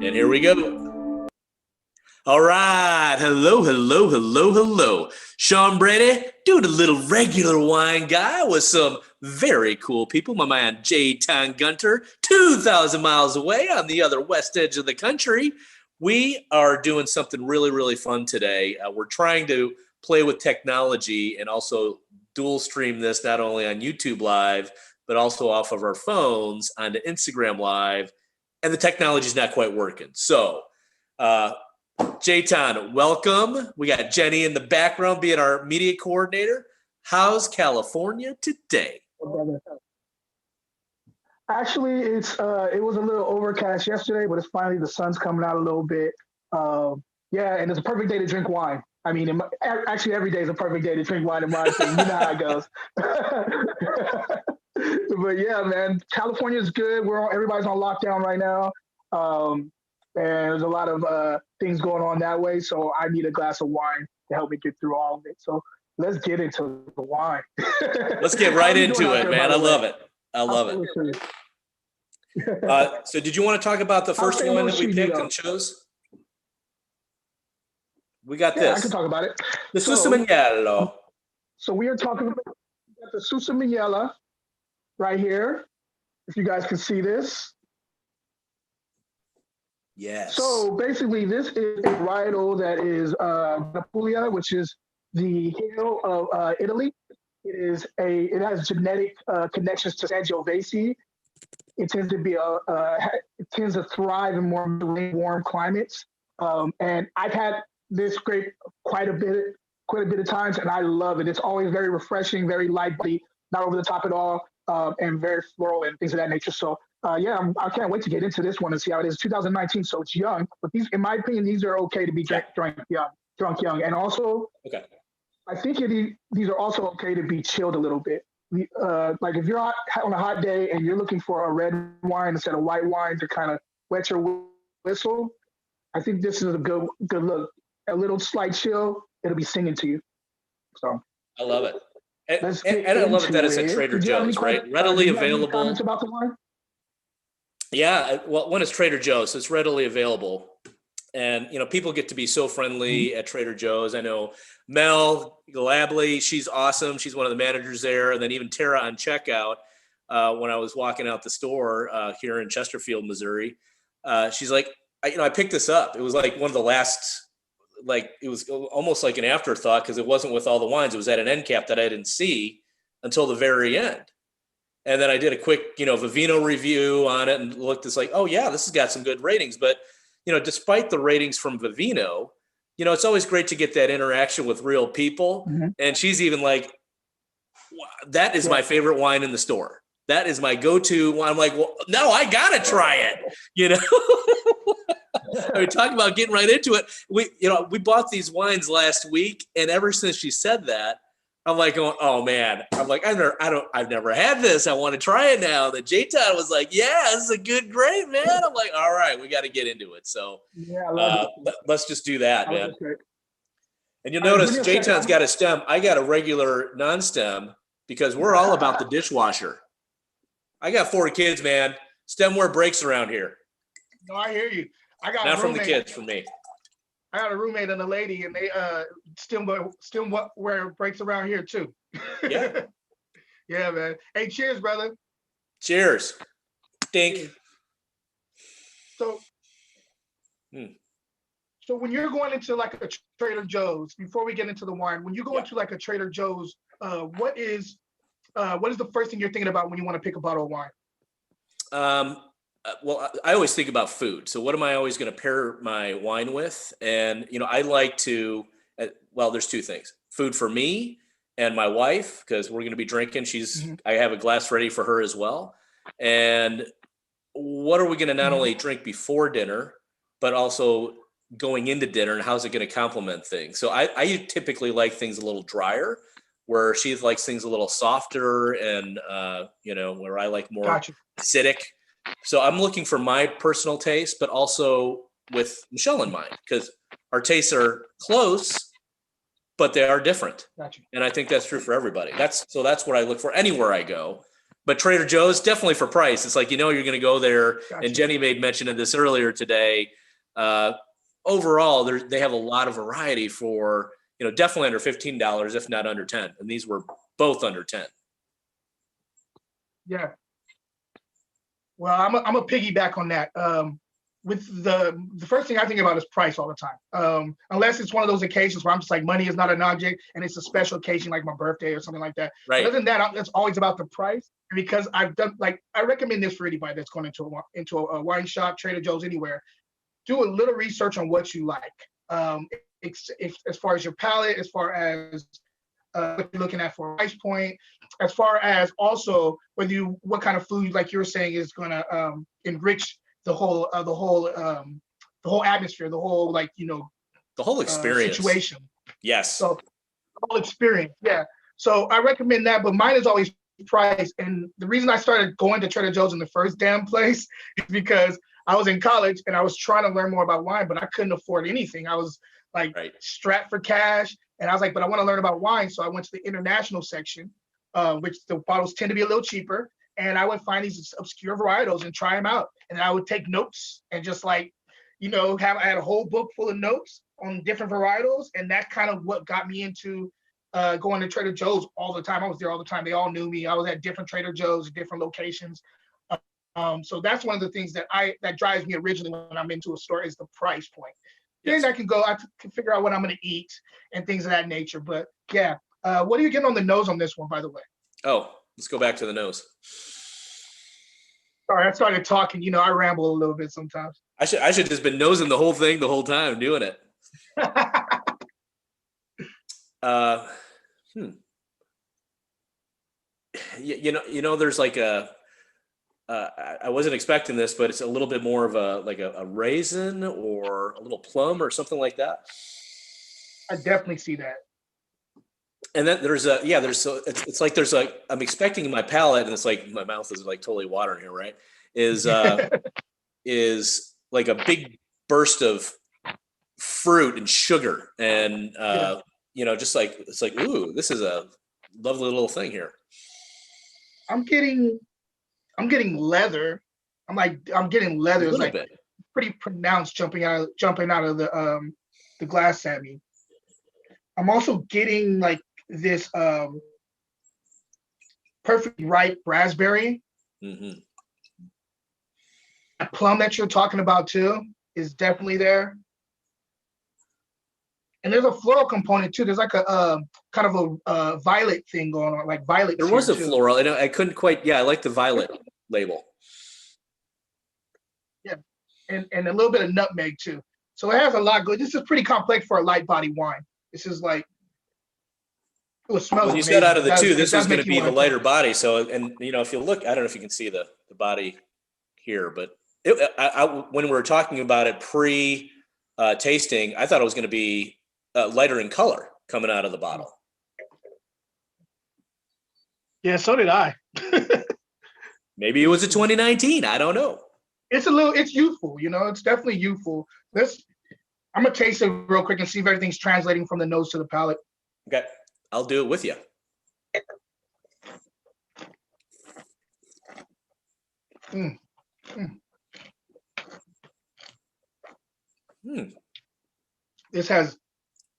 And here we go. All right. Hello, hello, hello, hello. Sean Brady, doing a little regular wine guy with some very cool people. My man, J-Town Gunter, 2,000 miles away on the other west edge of the country. We are doing something really, really fun today. We're trying to play with technology and also dual stream this not only on YouTube Live, but also off of our phones onto Instagram Live. And the technology's not quite working. So, J-Town, welcome. We got Jenny in the background being our media coordinator. How's California today? Actually, it was a little overcast yesterday, but it's finally the sun's coming out a little bit. Yeah, and it's a perfect day to drink wine. I mean, actually, every day is a perfect day to drink wine in my opinion. You know how it goes. But yeah, man, California is good. Everybody's on lockdown right now, and there's a lot of things going on that way. So I need a glass of wine to help me get through all of it. So let's get into the wine. Let's get right into it, man. I love it. I love it. So did you want to talk about the first one that we picked and chose? We got this. I can talk about it. The Susamignello. So we are talking about the Susamignella right here. If you guys can see this. Yes. So basically, this is a varietal that is Puglia, which is the hill of Italy. It has genetic connections to Sangiovese. It tends to thrive in more warm climates. And I've had this grape quite a bit of times, and I love it. It's always very refreshing, very light body, not over the top at all, and very floral and things of that nature. So yeah, I can't wait to get into this one and see how it is. 2019, so it's young, but these, in my opinion, these are okay to be drunk young, and also okay. I think these are also okay to be chilled a little bit. Like if you're on a hot day and you're looking for a red wine instead of white wine to kind of wet your whistle, I think this is a good look. A little slight chill, it'll be singing to you. So I love it. And I love it that it's at Trader Joe's, right? Readily available. Comments about the wine? Yeah, well, when it's Trader Joe's, it's readily available. And, you know, people get to be so friendly at Trader Joe's. I know Mel Glabley, she's awesome. She's one of the managers there. And then even Tara on checkout, when I was walking out the store here in Chesterfield, Missouri, she's like, I picked this up. It was like one of the last, it was almost like an afterthought because it wasn't with all the wines. It was at an end cap that I didn't see until the very end. And then I did a quick, Vivino review on it and looked, it's like, oh yeah, this has got some good ratings. But, despite the ratings from Vivino, it's always great to get that interaction with real people. Mm-hmm. And she's even like, that is my favorite wine in the store. That is my go-to wine. I'm like, well, no, I got to try it, I mean, talking about getting right into it. We bought these wines last week, and ever since she said that, I'm like, oh man, I'm like, I've never had this. I want to try it now. The J-Town was like, yeah, this is a good grape, man. I'm like, all right, we got to get into it. So let's just do that, man. And you'll notice J-Town's got a stem. I got a regular non-stem because we're all about the dishwasher. I got 4 kids, man. Stemware breaks around here. No, I hear you. I got not from the kids, from me. I got a roommate and a lady, and they stemware breaks around here too. Yeah. Yeah, man. Hey, cheers, brother. Cheers. Dink. So when you're going into like a Trader Joe's, before we get into the wine, when you go into like a Trader Joe's, what is the first thing you're thinking about when you want to pick a bottle of wine? Well, I always think about food. So what am I always going to pair my wine with? And, I like to, there's 2 things. Food for me and my wife, because we're going to be drinking. I have a glass ready for her as well. And what are we going to not only drink before dinner, but also going into dinner, and how's it going to complement things? So I typically like things a little drier, where she likes things a little softer and, where I like more acidic. So I'm looking for my personal taste, but also with Michelle in mind, because our tastes are close, but they are different. Gotcha. And I think that's true for everybody. That's what I look for anywhere I go. But Trader Joe's definitely for price. It's like, you're going to go there. Gotcha. And Jenny made mention of this earlier today. Overall, they have a lot of variety for, definitely under $15, if not under 10. And these were both under 10. Yeah. Well, I'm a piggyback on that. With the first thing I think about is price all the time. Unless it's one of those occasions where I'm just like, money is not an object and it's a special occasion like my birthday or something like that. Right. But other than that, it's always about the price. Because I've done, like, I recommend this for anybody that's going into a wine shop, Trader Joe's, anywhere. Do a little research on what you like. As far as your palate, as far as what you're looking at for a price point, as far as also what kind of food, like you were saying, is going to enrich the whole atmosphere, the whole, like, the whole experience situation. Yes. So the whole experience. Yeah. So I recommend that, but mine is always price. And the reason I started going to Trader Joe's in the first damn place is because I was in college and I was trying to learn more about wine, but I couldn't afford anything. I was like strapped for cash. And I was like, but I want to learn about wine. So I went to the international section, which the bottles tend to be a little cheaper. And I would find these obscure varietals and try them out. And I would take notes and just, like, I had a whole book full of notes on different varietals. And that kind of what got me into going to Trader Joe's all the time. I was there all the time. They all knew me. I was at different Trader Joe's, different locations. So that's one of the things that drives me originally when I'm into a store is the price point. Yes. Then I can figure out what I'm going to eat and things of that nature. But yeah, what are you getting on the nose on this one, by the way? Oh, let's go back to the nose. Sorry, I started talking. I ramble a little bit sometimes. I should just been nosing the whole thing the whole time doing it. There's like I wasn't expecting this, but it's a little bit more of a raisin or a little plum or something like that. I definitely see that. And then it's like there's like, I'm expecting in my palate, and it's like my mouth is like totally watering here, right? Is like a big burst of fruit and sugar, and just like, it's like, ooh, this is a lovely little thing here. I'm getting leather. I'm getting leather. It's like bit. Pretty pronounced jumping out of the glass at me. I'm also getting like this perfectly ripe raspberry. Mm-hmm. A plum that you're talking about too is definitely there. And there's a floral component too. There's like a kind of a violet thing going on, like violet. There was a floral. I couldn't quite. Yeah, I like the violet label. Yeah, and a little bit of nutmeg too. So it has a lot good. This is pretty complex for a light body wine. This is like. It smells. When you said out of the two, this was going to be the lighter body. So, and if you look, I don't know if you can see the body here, but when we were talking about it pre-tasting, I thought it was going to be lighter in color coming out of the bottle. Yeah, so did I. Maybe it was a 2019. I don't know. It's youthful, it's definitely youthful. I'm going to taste it real quick and see if everything's translating from the nose to the palate. Okay. I'll do it with you. Mm. Mm. Mm. This has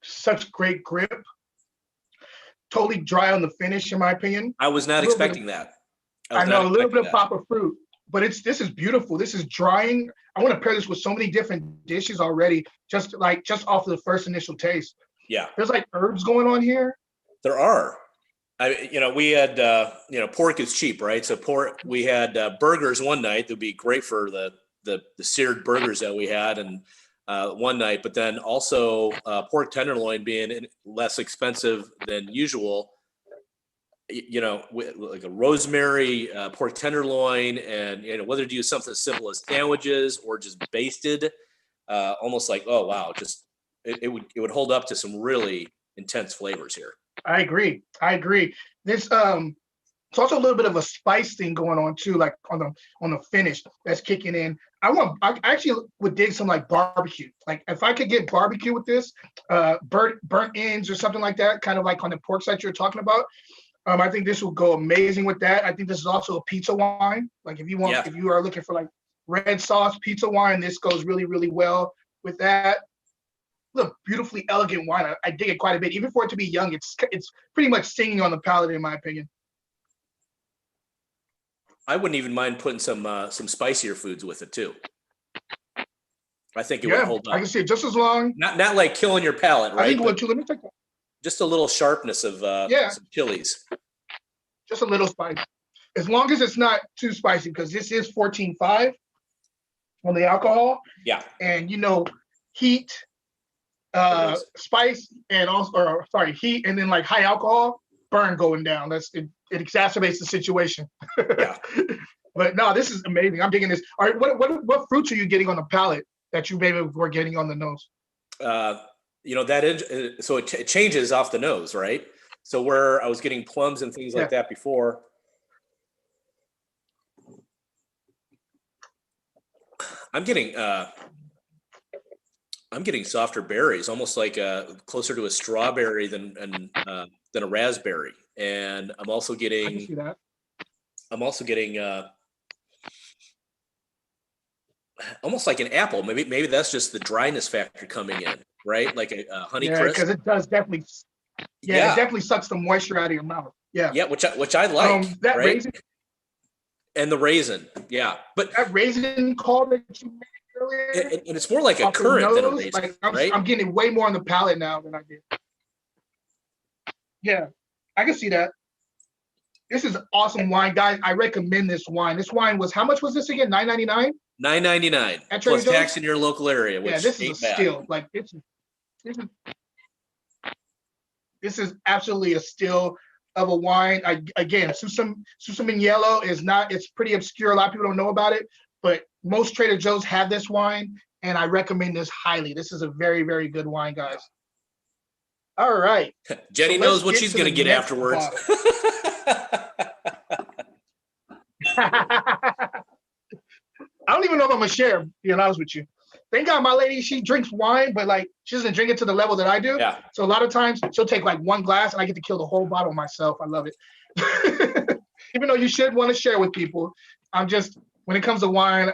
such great grip. Totally dry on the finish, in my opinion. I was not expecting that. I know, a little bit of pop of fruit, but this is beautiful. This is drying. I want to pair this with so many different dishes already, just off of the first initial taste. Yeah. There's like herbs going on here. There are. We had, pork is cheap, right? So pork, we had burgers one night that would be great for the seared burgers that we had, and one night, but then also pork tenderloin being less expensive than usual, with like a rosemary pork tenderloin, and whether to use something as simple as sandwiches or just basted, almost like, oh wow, just it would hold up to some really intense flavors here. I agree. This it's also a little bit of a spice thing going on too, like on the finish that's kicking in. I actually would dig some like barbecue. Like if I could get barbecue with this, burnt ends or something like that, kind of like on the pork side you're talking about. I think this will go amazing with that. I think this is also a pizza wine. Like if you are looking for like red sauce pizza wine, this goes really, really well with that. It's a beautifully elegant wine. I dig it quite a bit. Even for it to be young, it's pretty much singing on the palate, in my opinion. I wouldn't even mind putting some spicier foods with it too. I think it would hold up. I can see it just as long. Not like killing your palate, right? I think it would too. Let me take that. Just a little sharpness of some chilies. Just a little spice. As long as it's not too spicy, because this is 14.5 on the alcohol. Yeah. And heat, spice, and heat, and then like high alcohol, burn going down. It exacerbates the situation. Yeah. But no, this is amazing. I'm digging this. All right, what fruits are you getting on the palate that you maybe were getting on the nose? So it changes off the nose, right? So where I was getting plums and things like that before, I'm getting softer berries, almost like closer to a strawberry than a raspberry. And I'm also getting. I can see that. I'm also getting almost like an apple. Maybe that's just the dryness factor coming in, right? Like a honey crisp. Because it does definitely. Yeah, it definitely sucks the moisture out of your mouth. Yeah. Yeah, which I like. That right? raisin. And the raisin, yeah. But that raisin call that you made earlier. And it's more like a currant than a raisin, like right? I'm getting it way more on the palate now than I did. Yeah, I can see that. This is awesome wine, guys. I recommend this wine. This wine was, how much was this again? $9.99? $9.99 plus tax in your local area. Which this is a steal. Like this is absolutely a steal of a wine. Again, Susam Yellow is not. It's pretty obscure. A lot of people don't know about it, but most Trader Joe's have this wine, and I recommend this highly. This is a very, very good wine, guys. All right. Jenny knows what she's going to get afterwards. I don't even know if I'm gonna share, to be honest with you. Thank God my lady, she drinks wine, but like she doesn't drink it to the level that I do. Yeah. So a lot of times she'll take like one glass and I get to kill the whole bottle myself. I love it. Even though you should want to share with people, when it comes to wine,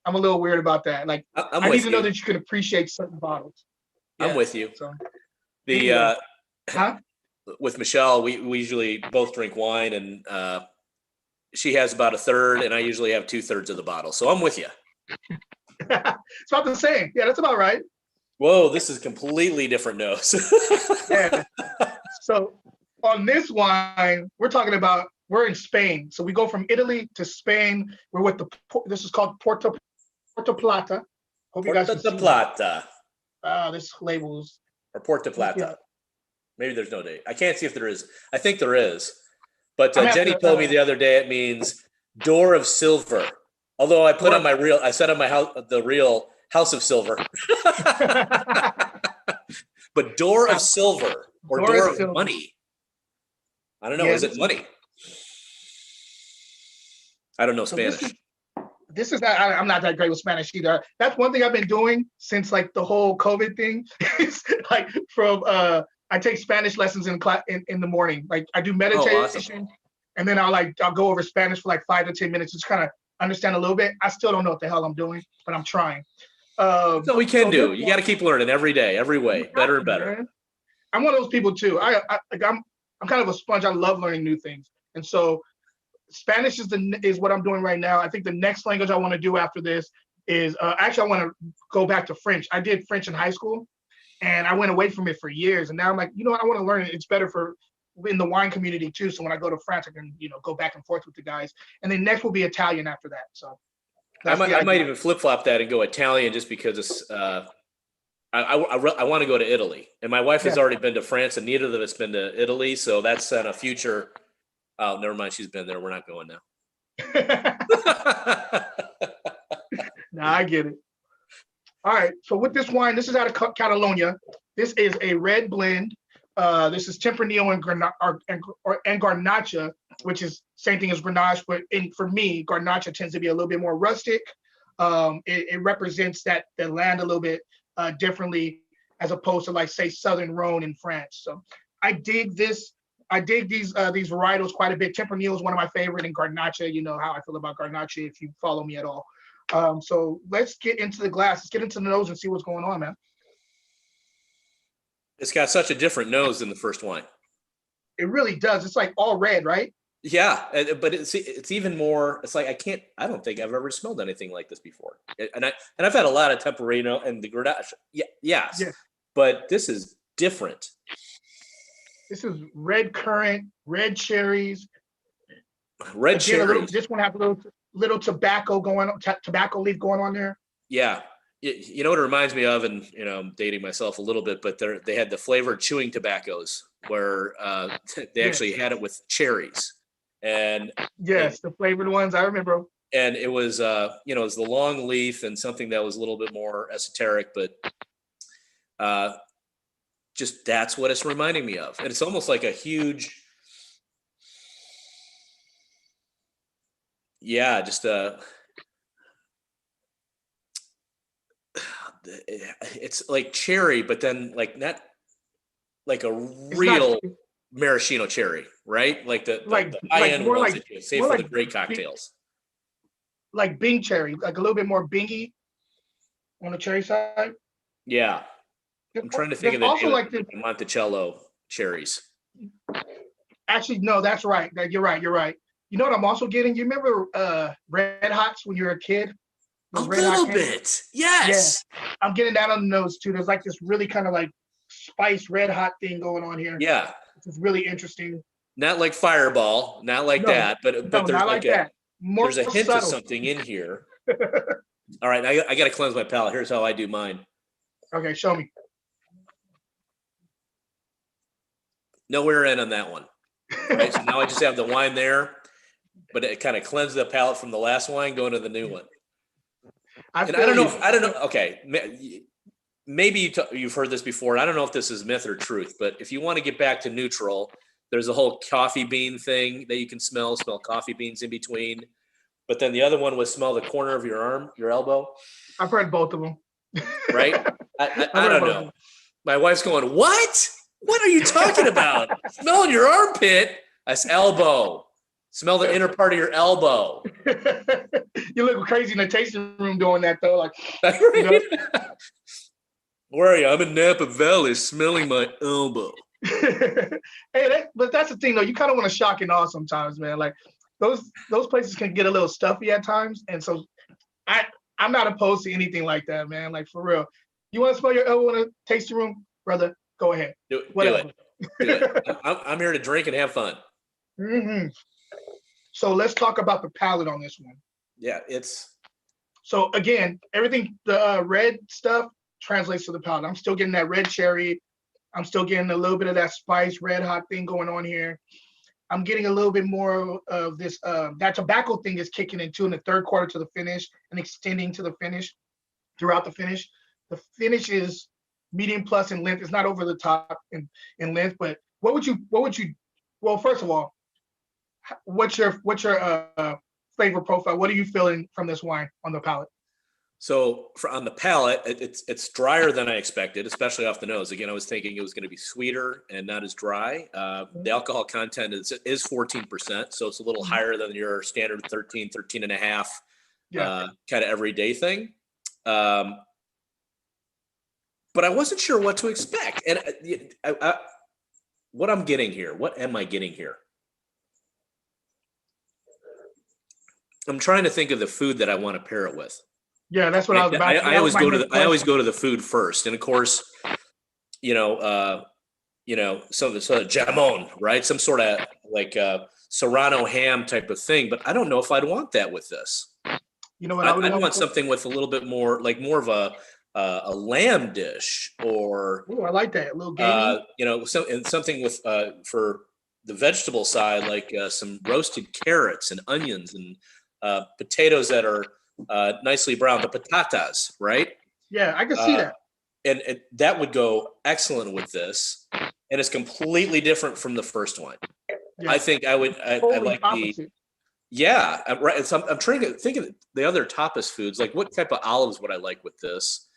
I'm a little weird about that. Like I need to know that you can appreciate certain bottles. I'm with you. So, with Michelle, we usually both drink wine, and she has about a third, and I usually have 2/3 of the bottle. So I'm with you. It's about the same. Yeah, that's about right. Whoa, this is completely different nose. Yeah. So on this wine, we're in Spain. So we go from Italy to Spain. We're with this is called Porta Plata. Hope you guys can see Plata. This labels. Or Porta Plata. Yeah. Maybe there's no date. I can't see if there is. I think there is. But Jenny told me the other day it means door of silver. Although I said on my house, the real House of Silver. But door of silver or door of money. I don't know. Is it money? I don't know Spanish. This is not, I'm not that great with Spanish either. That's one thing I've been doing since like the whole COVID thing. It's like I take Spanish lessons in the morning. Like I do meditation, awesome. And then I'll go over Spanish for like 5 to 10 minutes, just kind of understand a little bit. I still don't know what the hell I'm doing, but I'm trying. So we can do. You got to keep learning every day, every way, better and better. Man. I'm one of those people too. I'm kind of a sponge. I love learning new things, and so Spanish is what I'm doing right now. I think the next language I want to do after this is actually I want to go back to French. I did French in high school, and I went away from it for years. And now I'm like, you know what? I want to learn it. It's better for in the wine community too. So when I go to France, I can go back and forth with the guys. And then next will be Italian after that. So I might even flip flop that and go Italian just because it's. I want to go to Italy, and my wife has already been to France, and neither of us been to Italy. So that's on a future. Oh, never mind. She's been there. We're not going now. Nah, I get it. All right. So with this wine, this is out of Catalonia. This is a red blend. This is Tempranillo and Garnacha, which is same thing as Grenache, but for me, Garnacha tends to be a little bit more rustic. It represents the land a little bit differently as opposed to like say Southern Rhone in France. So I dig this I dig these varietals quite a bit. Tempranillo is one of my favorite, and Garnacha. You know how I feel about Garnacha if you follow me at all. So let's get into the glass. Let's get into the nose and see what's going on, man. It's got such a different nose than the first wine. It really does. It's like all red, right? Yeah, but it's even more. It's like I don't think I've ever smelled anything like this before. And I've had a lot of Tempranillo and the Grenache. Yeah, yes, Yeah. But this is different. This is red currant, red cherries. Red cherries. This one has a little tobacco going on, tobacco leaf going on there. Yeah. You know what it reminds me of, and I'm dating myself a little bit, but they had the flavored chewing tobaccos where they actually had it with cherries. And yes, the flavored ones, I remember. And it was it was the long leaf and something that was a little bit more esoteric, but just that's what it's reminding me of. And it's almost like a huge, it's like cherry, but then like not like a real maraschino cherry, right? Like the high end ones that you save for the great cocktails. Like Bing cherry, like a little bit more bingy on the cherry side. Yeah. I'm trying to think of also like the Monticello cherries. Actually, no, that's right. You're right. You know what I'm also getting? You remember Red Hots when you were a kid? A little bit. Yes. Yeah. I'm getting that on the nose too. There's like this really kind of like spice red hot thing going on here. Yeah. It's really interesting. Not like Fireball, not like that, but there's not like that. There's a hint of something in here. All right, I got to cleanse my palate. Here's how I do mine. Okay, show me. Nowhere in on that one. Right, so now I just have the wine there, but it kind of cleansed the palate from the last wine going to the new one. I don't know. Okay, maybe you've heard this before. I don't know if this is myth or truth, but if you want to get back to neutral, there's a whole coffee bean thing that you can smell coffee beans in between. But then the other one was smell the corner of your arm, your elbow. I've heard both of them. Right? I don't know. My wife's going, what? What are you talking about? Smelling your armpit? That's elbow. Smell the inner part of your elbow. You look crazy in the tasting room doing that, though. Like, right? Where are you? I'm in Napa Valley smelling my elbow. But that's the thing, though. You kind of want to shock and awe sometimes, man. Like, those places can get a little stuffy at times. And so I'm not opposed to anything like that, man. Like, for real. You want to smell your elbow in a tasting room, brother? Go ahead. Do it. I'm here to drink and have fun. Mm-hmm. So let's talk about the palate on this one. Yeah, so again, everything, the red stuff translates to the palate. I'm still getting that red cherry. I'm still getting a little bit of that spice, red hot thing going on here. I'm getting a little bit more of this, that tobacco thing is kicking in too in the third quarter to the finish and extending to the finish, throughout the finish. The finish is medium plus in length. It's not over the top in length, but what would you, well, first of all, what's your flavor profile? What are you feeling from this wine on the palate? So on the palate, it's drier than I expected, especially off the nose. Again, I was thinking it was going to be sweeter and not as dry. The alcohol content is 14%, so it's a little higher than your standard 13 and a half kind of everyday thing. But I wasn't sure what to expect. And what I'm getting here, what am I getting here? I'm trying to think of the food that I want to pair it with. Yeah, that's what I was about. I always go to the food first, and of course, some of the sort of jamon, right? Some sort of like Serrano ham type of thing. But I don't know if I'd want that with this. You know what? I'd want something with a little bit more, like more of a lamb dish, or I like that, a little gamey. Something with for the vegetable side, like some roasted carrots and onions and potatoes that are nicely browned, the patatas, right? Yeah, I can see that. And that would go excellent with this. And it's completely different from the first one. Yeah. I think I like opposite. Right. So I'm trying to think of the other tapas foods. Like, what type of olives would I like with this?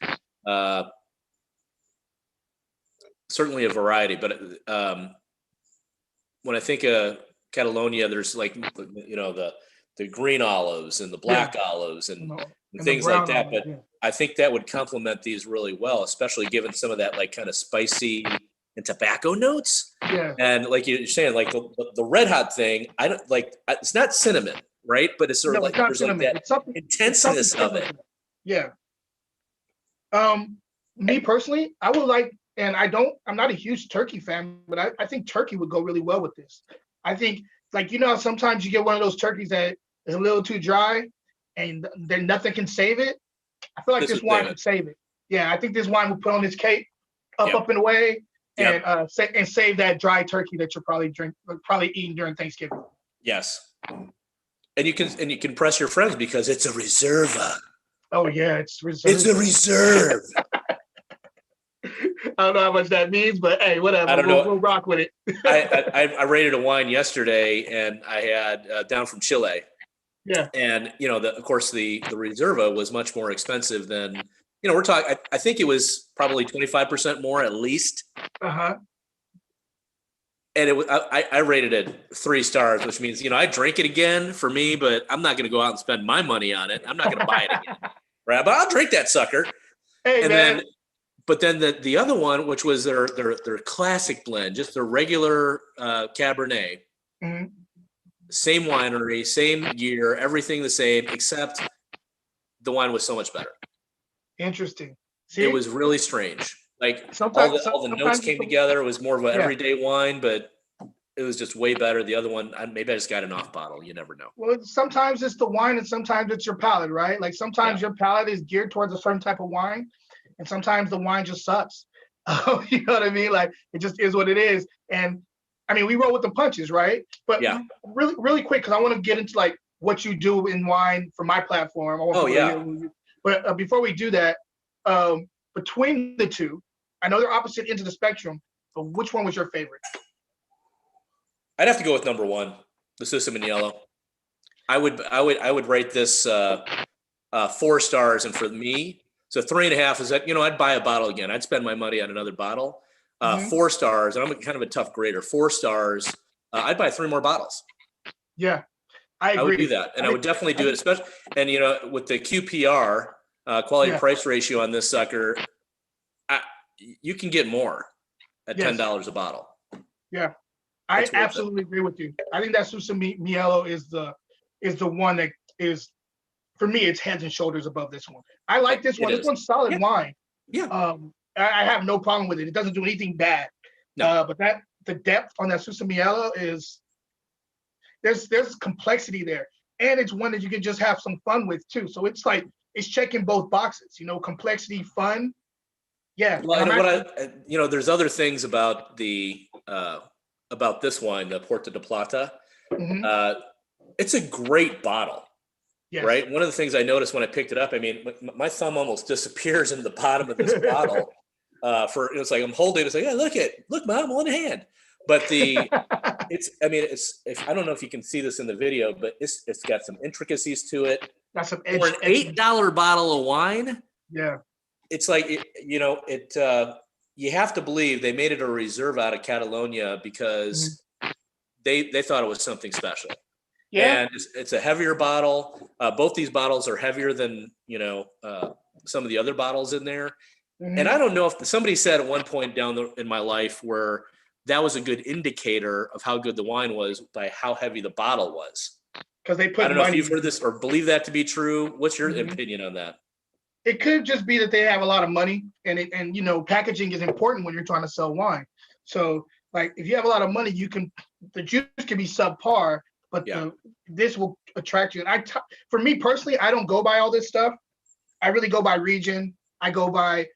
Certainly a variety, but when I think of Catalonia, there's like, you know, the green olives and the black olives and things like that. But I think that would complement these really well, especially given some of that like kind of spicy and tobacco notes. Yeah. And like you're saying, like the red hot thing, I don't like, it's not cinnamon, right? But it's sort of like, there's like that intenseness of it. Yeah. Me personally, I would like, and I'm not a huge turkey fan, but I think turkey would go really well with this. I think, like, you know, sometimes you get one of those turkeys that is a little too dry and then nothing can save it. I feel like this wine could save it. Yeah, I think this wine would put on this cake up and away and save that dry turkey that you're probably eating during Thanksgiving. Yes. And you can press your friends because it's a reserva. Oh yeah, it's reserve. It's a reserve. I don't know how much that means, but hey, whatever. I don't know. We'll rock with it. I rated a wine yesterday, and I had down from Chile. Yeah. And you know, of course, the Reserva was much more expensive than, you know, we're talking. I think it was probably 25% more at least. And I rated it 3 stars, which means, you know, I drink it again for me, but I'm not going to go out and spend my money on it. I'm not going to buy it again, right? But I'll drink that sucker. Hey, and man. But then the other one, which was their classic blend, just their regular Cabernet, same winery, same year, everything the same, except the wine was so much better. Interesting. See? It was really strange. Like all the notes came together. It was more of an everyday wine, but it was just way better. The other one, maybe I just got an off bottle. You never know. Well, sometimes it's the wine and sometimes it's your palate, right? Like sometimes your palate is geared towards a certain type of wine. And sometimes the wine just sucks. You know what I mean? Like it just is what it is. And I mean, we roll with the punches, right? But really, really quick, because I want to get into like what you do in wine for my platform. But before we do that, between the two, I know they're opposite ends of the spectrum, but which one was your favorite? I'd have to go with number 1, the System in Yellow. I would rate this 4 stars, and for me, so 3.5 is that, you know, I'd buy a bottle again. I'd spend my money on another bottle. 4 stars, and I'm kind of a tough grader. 4 stars, I'd buy 3 more bottles. Yeah, I agree. I would do that, and I would definitely do it, especially, and you know, with the QPR quality price ratio on this sucker, you can get more at $10 a bottle. Yeah, I absolutely agree with you. I think that System Mielo is the one that is, for me, it's heads and shoulders above this one. I like this one. This one's solid wine. Yeah. I have no problem with it. It doesn't do anything bad. No. But the depth on that System Mielo is, there's complexity there. And it's one that you can just have some fun with too. So it's like, it's checking both boxes, you know, complexity, fun. Yeah. Well, you know, there's other things about about this wine, the Porta de Plata. It's a great bottle. Yes. Right. One of the things I noticed when I picked it up, I mean, my thumb almost disappears in the bottom of this bottle. It's like I'm holding it. It's like, look, Mom, one hand. But I don't know if you can see this in the video, but it's got some intricacies to it. Got some edge. For an $8 bottle of wine. Yeah. It's like, you have to believe they made it a reserve out of Catalonia because they thought it was something special. Yeah. And it's a heavier bottle. Both these bottles are heavier than, you know, some of the other bottles in there. And I don't know if somebody said at one point in my life where that was a good indicator of how good the wine was by how heavy the bottle was. Because they put I don't know if you've heard this or believe that to be true. What's your opinion on that? It could just be that they have a lot of money, and you know, packaging is important when you're trying to sell wine. So like if you have a lot of money, the juice can be subpar, but this will attract you. And for me personally, I don't go by all this stuff. I really go by region. I go by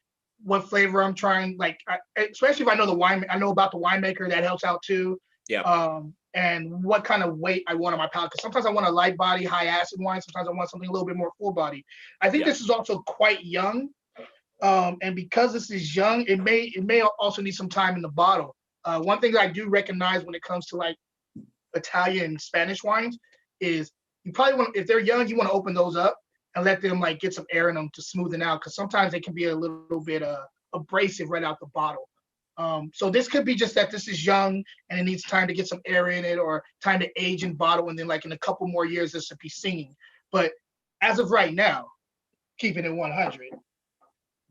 what flavor I'm trying. Like, especially if I know I know about the winemaker, that helps out too. Yeah. And what kind of weight I want on my palate. Because sometimes I want a light body, high acid wine. Sometimes I want something a little bit more full body. I think this is also quite young. And because this is young, it may also need some time in the bottle. One thing that I do recognize when it comes to like Italian and Spanish wines is you probably want, if they're young, you want to open those up and let them like get some air in them to smoothen out. Because sometimes they can be a little bit abrasive right out the bottle. So this could be just that this is young and it needs time to get some air in it or time to age and bottle. And then like in a couple more years, this will be singing. But as of right now, keeping it 100,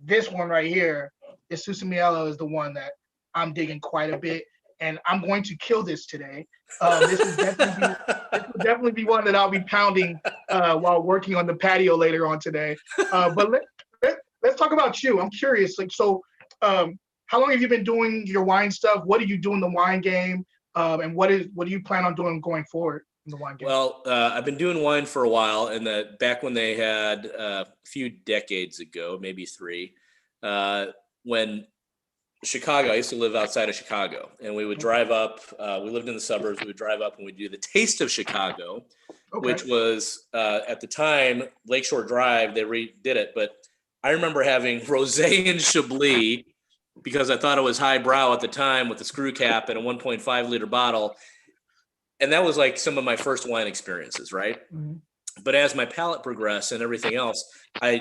this one right here, this Susamiello is the one that I'm digging quite a bit. And I'm going to kill this today. This will definitely be one that I'll be pounding while working on the patio later on today. But let's talk about you. I'm curious. Like, so how long have you been doing your wine stuff? What do you do in the wine game? And what do you plan on doing going forward in the wine game? Well, I've been doing wine for a while, and back when they had a few decades ago, maybe 3, when Chicago, I used to live outside of Chicago, and we would drive up. We lived in the suburbs. We would drive up and we'd do the Taste of Chicago, which was at the time Lakeshore Drive. They redid it, but I remember having rosé and Chablis because I thought it was highbrow at the time with the screw cap and a 1.5 liter bottle, and that was like some of my first wine experiences, right? Mm-hmm. But as my palate progressed and everything else, I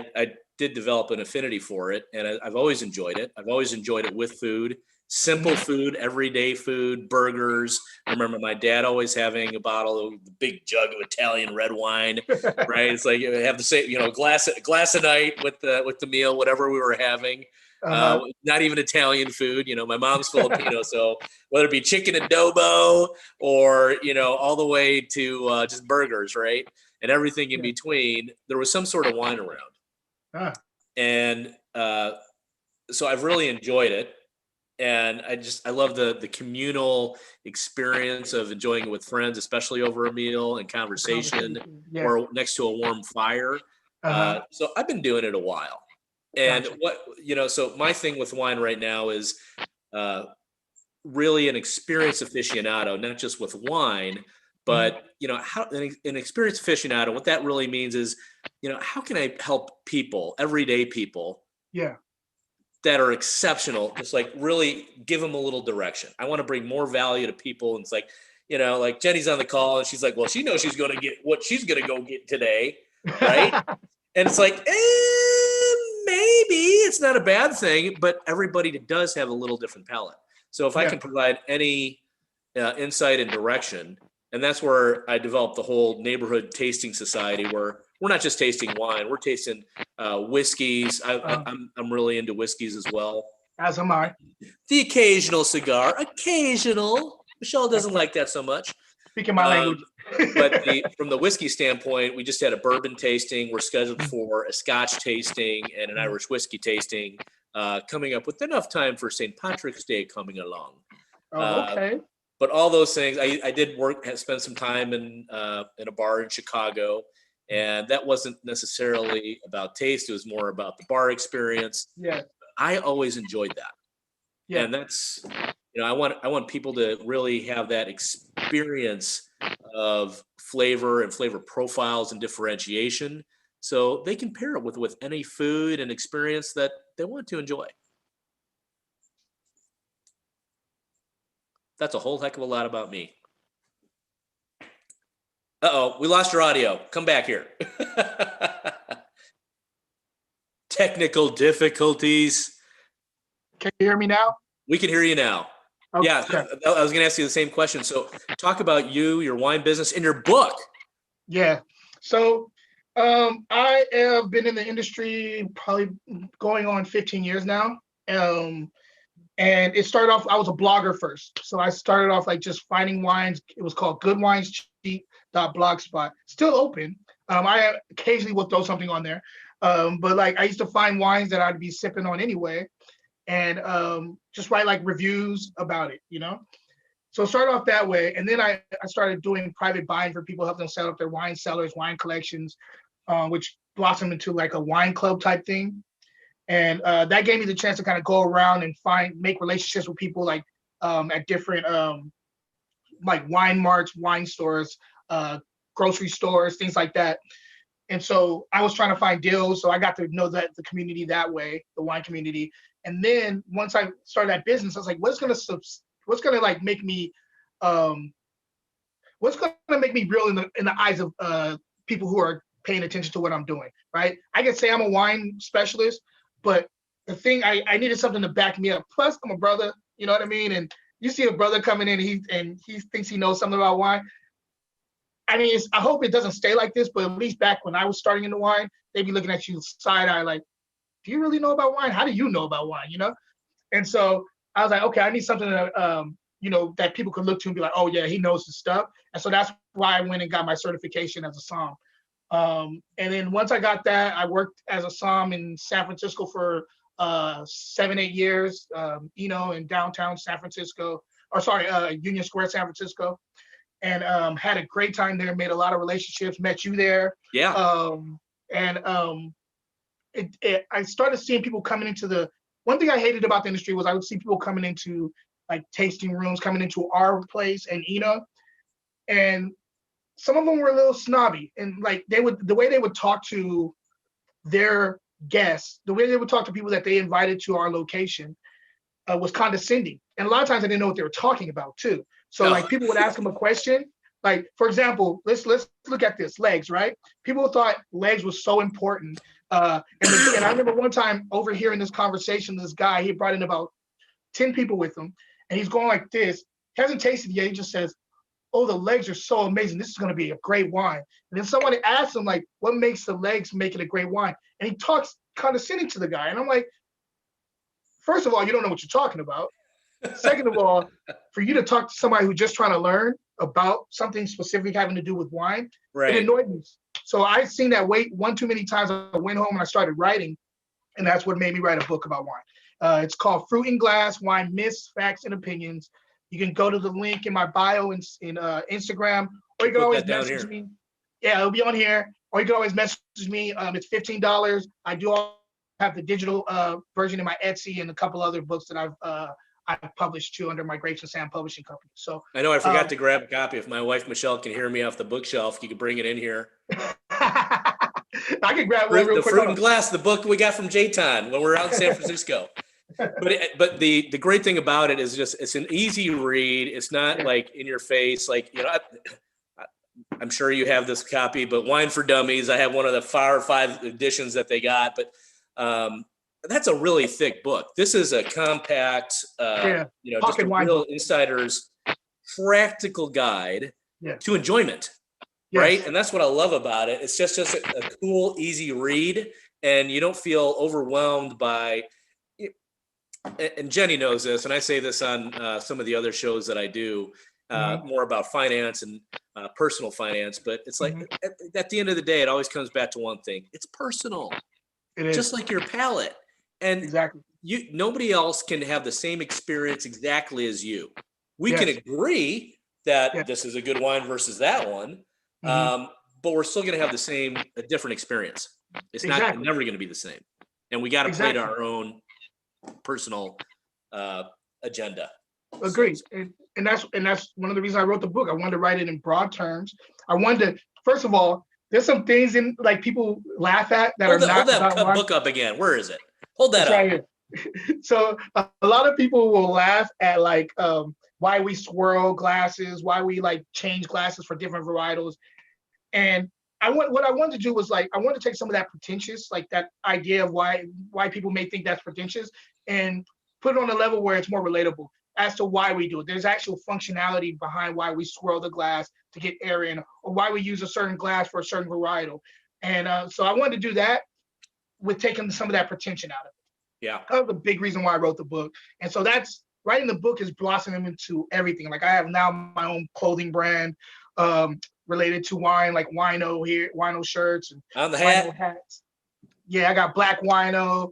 did develop an affinity for it, and I've always enjoyed it. I've always enjoyed it with food, simple food, everyday food, burgers. I remember my dad always having a bottle of the big jug of Italian red wine, right? It's like you have the same, glass a night with the meal, whatever we were having. Not even Italian food. My mom's Filipino, so whether it be chicken adobo or all the way to just burgers, right, and everything in between, there was some sort of wine around. And so I've really enjoyed it, and I love the communal experience of enjoying it with friends, especially over a meal and conversation or next to a warm fire. So I've been doing it a while. And so my thing with wine right now is really an experienced aficionado, not just with wine, but how an experienced aficionado, what that really means is, how can I help people, everyday people, that are exceptional, just like really give them a little direction. I want to bring more value to people. And it's like, like Jenny's on the call and she's like, well, she knows she's going to get what she's going to go get today, right? And it's like, maybe it's not a bad thing, but everybody does have a little different palate. So if I can provide any insight and direction, and that's where I developed the whole neighborhood tasting society, where we're not just tasting wine, we're tasting whiskeys. I'm really into whiskeys as well. As am I. The occasional cigar, occasional. Michelle doesn't like that so much. Speaking my language. But from the whiskey standpoint, we just had a bourbon tasting. We're scheduled for a Scotch tasting and an Irish whiskey tasting coming up with enough time for St. Patrick's Day coming along. Okay. But all those things, I did spend some time in a bar in Chicago, and that wasn't necessarily about taste. It was more about the bar experience. Yeah. I always enjoyed that. Yeah. And that's, I want people to really have that experience of flavor and flavor profiles and differentiation, so they can pair it with any food and experience that they want to enjoy. That's a whole heck of a lot about me. Uh-oh, we lost your audio. Come back here. Technical difficulties. Can you hear me now? We can hear you now. Okay. Yeah, I was going to ask you the same question. So talk about your wine business, and your book. Yeah. So I have been in the industry probably going on 15 years now. And it started off, I was a blogger first. So I started off like just finding wines. It was called goodwinescheap.blogspot. Still open. I occasionally will throw something on there. But like I used to find wines that I'd be sipping on anyway, and just write like reviews about it, So it started off that way. And then I started doing private buying for people, helping them set up their wine cellars, wine collections, which blossomed into like a wine club type thing. And that gave me the chance to kind of go around and make relationships with people like at different like wine marts, wine stores, grocery stores, things like that. And so I was trying to find deals. So I got to know the community that way, the wine community. And then once I started that business, I was like, what's gonna like make me what's gonna make me real in the eyes of people who are paying attention to what I'm doing, right? I could say I'm a wine specialist, but the thing I needed something to back me up. Plus, I'm a brother, You know what I mean? And you see a brother coming in and he thinks he knows something about wine. I mean, I hope it doesn't stay like this, but at least back when I was starting in the wine, they'd be looking at you side eye like, do you really know about wine? How do you know about wine? You know? And so I was like, okay, I need something that, you know, that people could look to and be like, oh yeah, he knows his stuff. And so that's why I went and got my certification as a som. And then once I got that, I worked as a som in San Francisco for 7-8 years, you know, in downtown San Francisco, or sorry, Union Square, San Francisco. And had a great time there, made a lot of relationships, met you there. Yeah. I started seeing people coming into one thing I hated about the industry was I would see people coming into like tasting rooms, coming into our place and and some of them were a little snobby, and like the way they would talk to their guests, the way they would talk to people that they invited to our location was condescending. And a lot of times I didn't know what they were talking about too. So like people would ask them a question, like for example, let's look at this, legs, right? People thought legs was so important. And I remember one time overhearing this conversation, this guy, he brought in about 10 people with him, and he's going like this, he hasn't tasted yet, he just says, oh, the legs are so amazing, this is gonna be a great wine. And then somebody asks him like, what makes the legs make it a great wine? And he talks condescending to the guy. And I'm like, first of all, you don't know what you're talking about. Second of all, for you to talk to somebody who's just trying to learn about something specific having to do with wine, right. It annoyed me. So I've seen that one too many times. I went home and I started writing, and that's what made me write a book about wine. It's called Fruit in Glass, Wine Myths, Facts, and Opinions. You can go to the link in my bio in Instagram, or you can always message me. Yeah, it'll be on here. Or you can always message me. It's $15. I do have the digital version in my Etsy and a couple other books that I've published too under my Grapes and Sand Publishing Company. So I know I forgot to grab a copy. If my wife Michelle can hear me off the bookshelf, you can bring it in here. I can grab one real the quick. Fruit and Glass, the book we got from J-Ton when we were out in San Francisco. But the great thing about it is just it's an easy read. It's not like in your face. Like, you know, I'm sure you have this copy, but Wine for Dummies, I have one of the 5 editions that they got. But that's a really thick book. This is a compact, you know, just a real insider's practical guide to enjoyment, right? And that's what I love about it. It's just a cool, easy read, and you don't feel overwhelmed by. And Jenny knows this, and I say this on some of the other shows that I do, more about finance and personal finance. But it's like at the end of the day, it always comes back to one thing: it's personal. It is just like your palate. And exactly, nobody else can have the same experience exactly as you. We can agree that this is a good wine versus that one, but we're still going to have a different experience. It's never going to be the same, and we got to play to our own personal agenda. Agreed, and that's one of the reasons I wrote the book. I wanted to write it in broad terms. I wanted to, first of all, there's some things in like people laugh at that hold that book up again. Where is it? Hold that up. Right here. So a lot of people will laugh at like why we swirl glasses, why we like change glasses for different varietals. And what I wanted to do was like, I wanted to take some of that pretentious, like that idea of why people may think that's pretentious, and put it on a level where it's more relatable as to why we do it. There's actual functionality behind why we swirl the glass to get air in, or why we use a certain glass for a certain varietal. And so I wanted to do that with taking some of that pretension out of it. Yeah. That was a big reason why I wrote the book. And so that's writing the book is blossoming into everything. Like I have now my own clothing brand related to wine, like Wino here, Wino shirts and on the hat. hats. Yeah, I got black Wino,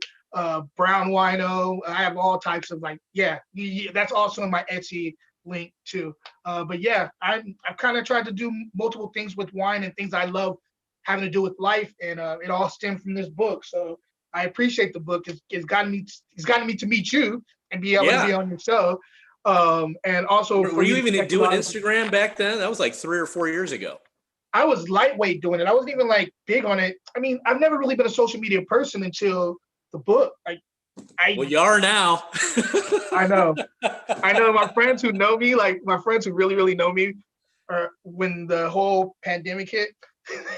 brown Wino. I have all types of like, that's also in my Etsy link too. But yeah, I've kind of tried to do multiple things with wine and things I love having to do with life, and it all stemmed from this book. So I appreciate the book. It's gotten me to meet you and be able to be on your show. And also, were you even doing Instagram back then? That was like 3 or 4 years ago. I was lightweight doing it. I wasn't even like big on it. I mean, I've never really been a social media person until the book. Well, you are now. I know. My friends who know me, like my friends who really, really know me, when the whole pandemic hit,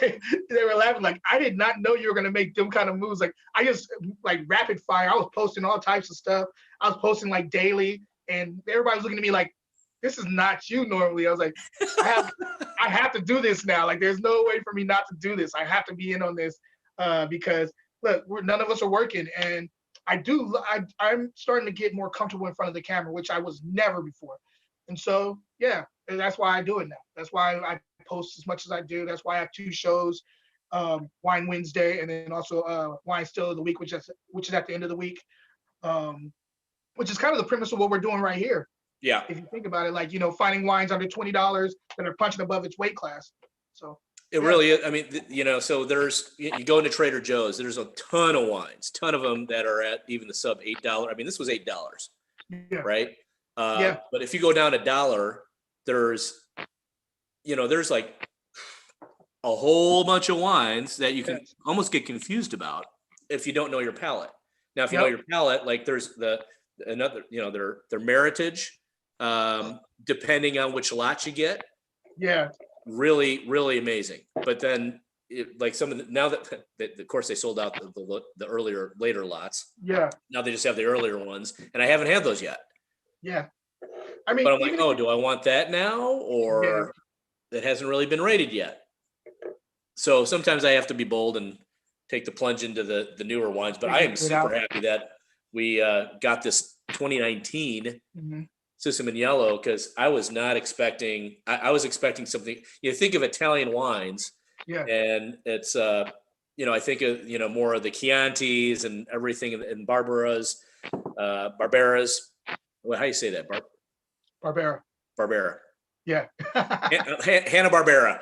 they were laughing like, I did not know you were gonna make them kind of moves. Like I just like rapid fire. I was posting all types of stuff. I was posting like daily, and everybody's looking at me like, this is not you normally. I was like, I have to do this now. Like, there's no way for me not to do this. I have to be in on this because look, none of us are working, and I'm starting to get more comfortable in front of the camera, which I was never before. And so, yeah, and that's why I do it now. That's why I post as much as I do. That's why I have 2 shows, Wine Wednesday, and then also Wine Still of the Week, which is at the end of the week, which is kind of the premise of what we're doing right here. Yeah. If you think about it, like, finding wines under $20 that are punching above its weight class. So it really is. I mean, so you go into Trader Joe's, there's a ton of wines, ton of them that are at even the sub $8. I mean, this was $8, right? Yeah. But if you go down $1, there's like a whole bunch of wines that you can almost get confused about if you don't know your palate. Now, if you know your palate, like there's their meritage, depending on which lot you get. Yeah. Really, really amazing. But then like some of the, now that of course they sold out the later lots. Yeah. Now they just have the earlier ones, and I haven't had those yet. Yeah. I mean, but I'm like, do I want that now, or it hasn't really been rated yet? So sometimes I have to be bold and take the plunge into the newer wines. But I am super happy that we got this 2019 System in Yellow, because I was not expecting. I was expecting something. You think of Italian wines, and it's I think of more of the Chiantis and everything, and Barberas. Well, how do you say that? Barbera. Yeah. Hanna-Barbera.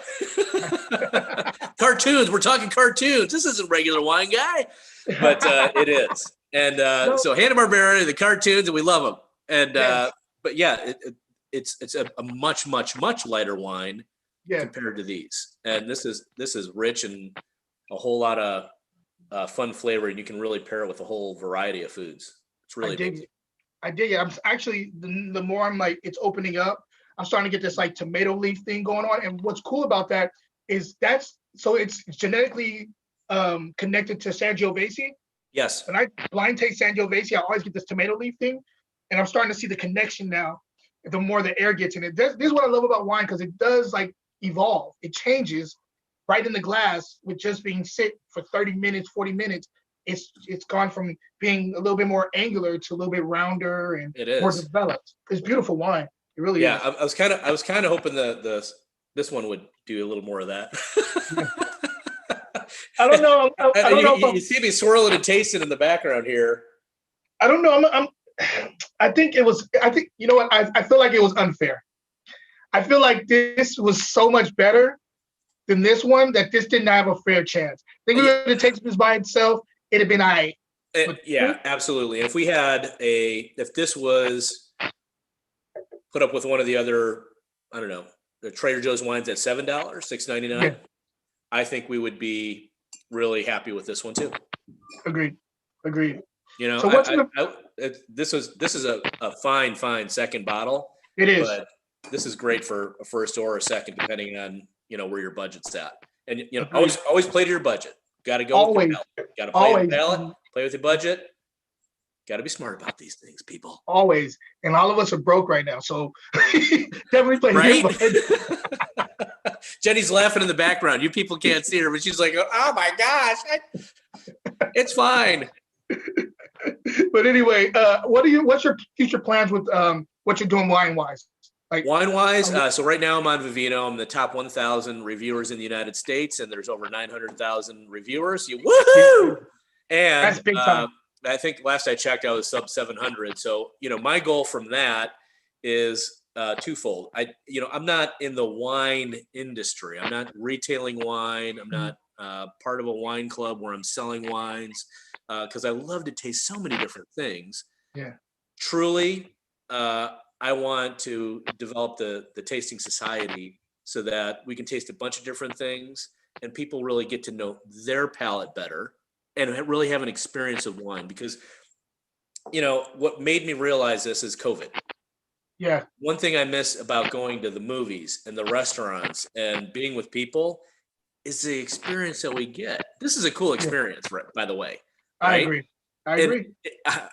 Cartoons. We're talking cartoons. This isn't regular wine, guy, but it is. And so Hanna-Barbera, the cartoons, and we love them. And but yeah, it's a much lighter wine compared to these. And this is rich and a whole lot of fun flavor, and you can really pair it with a whole variety of foods. It's really amazing. I dig it. I'm actually, the more I'm like, it's opening up, I'm starting to get this like tomato leaf thing going on. And what's cool about that is it's genetically connected to Sangiovese. Yes. When I blind taste Sangiovese, I always get this tomato leaf thing. And I'm starting to see the connection now, the more the air gets in it. This is what I love about wine, because it does like evolve. It changes right in the glass with just being sit for 30 minutes, 40 minutes. It's gone from being a little bit more angular to a little bit rounder and more developed. It's beautiful wine. It really is. Yeah, I was kind of hoping this one would do a little more of that. I don't know. I don't know. You see me swirling and tasting in the background here. I don't know. I think you know what? I feel like it was unfair. I feel like this was so much better than this one that this didn't have a fair chance. I think we would have tasted this by itself, it'd have been all right. Yeah, absolutely. And if this was put up with one of the other, I don't know, the Trader Joe's wines at $7, $6.99, I think we would be really happy with this one too. Agreed. So this is a fine second bottle. It is. But this is great for a first or a second, depending on where your budget's at. And always play to your budget. Got to go with your palate. Got to play with your palate, play with your budget. Got to be smart about these things, people. Always. And all of us are broke right now, so definitely play right? your budget. Jenny's laughing in the background. You people can't see her, but she's like, "Oh my gosh, it's fine." But anyway, what's your future plans with what you're doing wine-wise? Like wine-wise, so right now I'm on Vivino. I'm the top 1,000 reviewers in the United States, and there's over 900,000 reviewers. Woohoo! And that's big time. I think last I checked, I was sub 700. So my goal from that is twofold. I'm not in the wine industry. I'm not retailing wine. I'm not part of a wine club where I'm selling wines. Because I love to taste so many different things. Yeah. Truly, I want to develop the tasting society so that we can taste a bunch of different things and people really get to know their palate better and really have an experience of wine. Because, what made me realize this is COVID. Yeah. One thing I miss about going to the movies and the restaurants and being with people is the experience that we get. This is a cool experience, by the way. Right? I agree.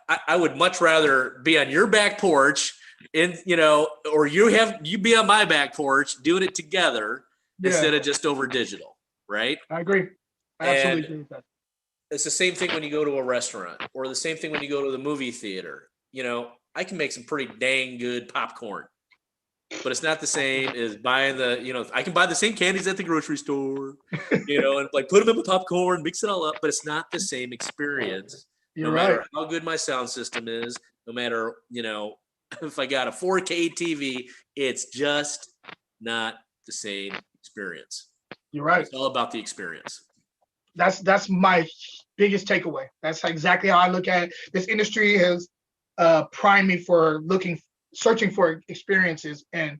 I would much rather be on your back porch or you be on my back porch doing it together instead of just over digital, right? I agree. I absolutely agree with that. It's the same thing when you go to a restaurant, or the same thing when you go to the movie theater. I can make some pretty dang good popcorn, but it's not the same as buying I can buy the same candies at the grocery store, and like put them in the popcorn, mix it all up, but it's not the same experience. You're no matter right. how good my sound system is, no matter, if I got a 4K TV, it's just not the same experience. You're right. It's all about the experience. That's my biggest takeaway. That's exactly how I look at it. This industry has primed me for searching for experiences, and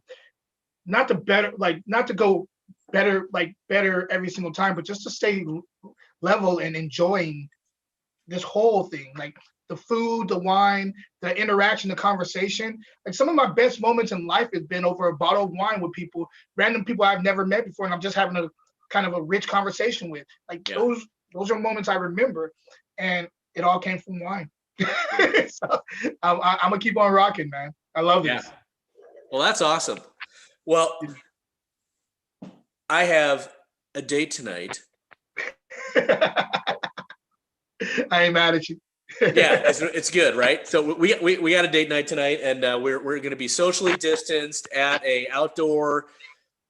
not to go better every single time, but just to stay level and enjoying this whole thing, like the food, the wine, the interaction, the conversation. Like some of my best moments in life has been over a bottle of wine with random people I've never met before, and I'm just having a kind of a rich conversation with. Those are moments I remember, and it all came from wine. So I'm gonna keep on rocking, man. I love this. Well, that's awesome. Well, I have a date tonight. I ain't mad at you. Yeah, it's good, right? So we got a date night tonight, and we're going to be socially distanced at a outdoor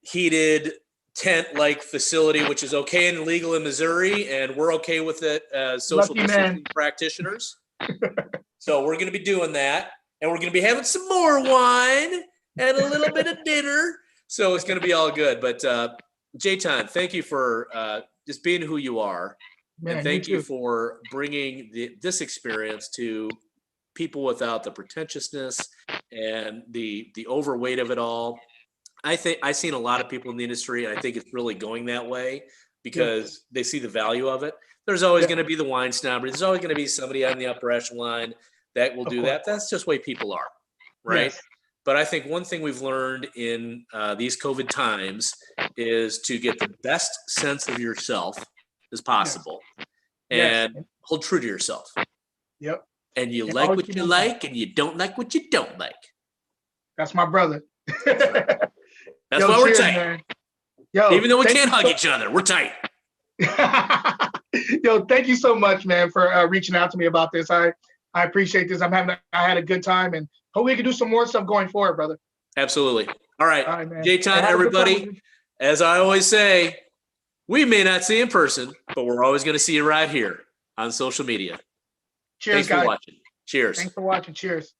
heated tent-like facility, which is okay and legal in Missouri, and we're okay with it as social distancing practitioners. So we're going to be doing that, and we're going to be having some more wine and a little bit of dinner. So it's going to be all good. But Jayton, thank you for just being who you are. Man, and thank you for bringing this experience to people without the pretentiousness and the overweight of it all. I think I've seen a lot of people in the industry, and I think it's really going that way because they see the value of it. There's always going to be the wine snobbery. There's always going to be somebody on the upper echelon that will do that. That's just the way people are, right? Yes. But I think one thing we've learned in these COVID times is to get the best sense of yourself as possible and hold true to yourself. Yep. And you like what you like and you don't like what you don't like. That's my brother. That's why we're tight. Yo, even though we can't hug each other, we're tight. Yo, thank you so much, man, for reaching out to me about this. I appreciate this. I had a good time, and hope we can do some more stuff going forward, brother. Absolutely. All right, man. Jayton, everybody, as I always say, we may not see in person, but we're always going to see you right here on social media. Cheers, Thanks for watching. Cheers. Thanks for watching. Cheers.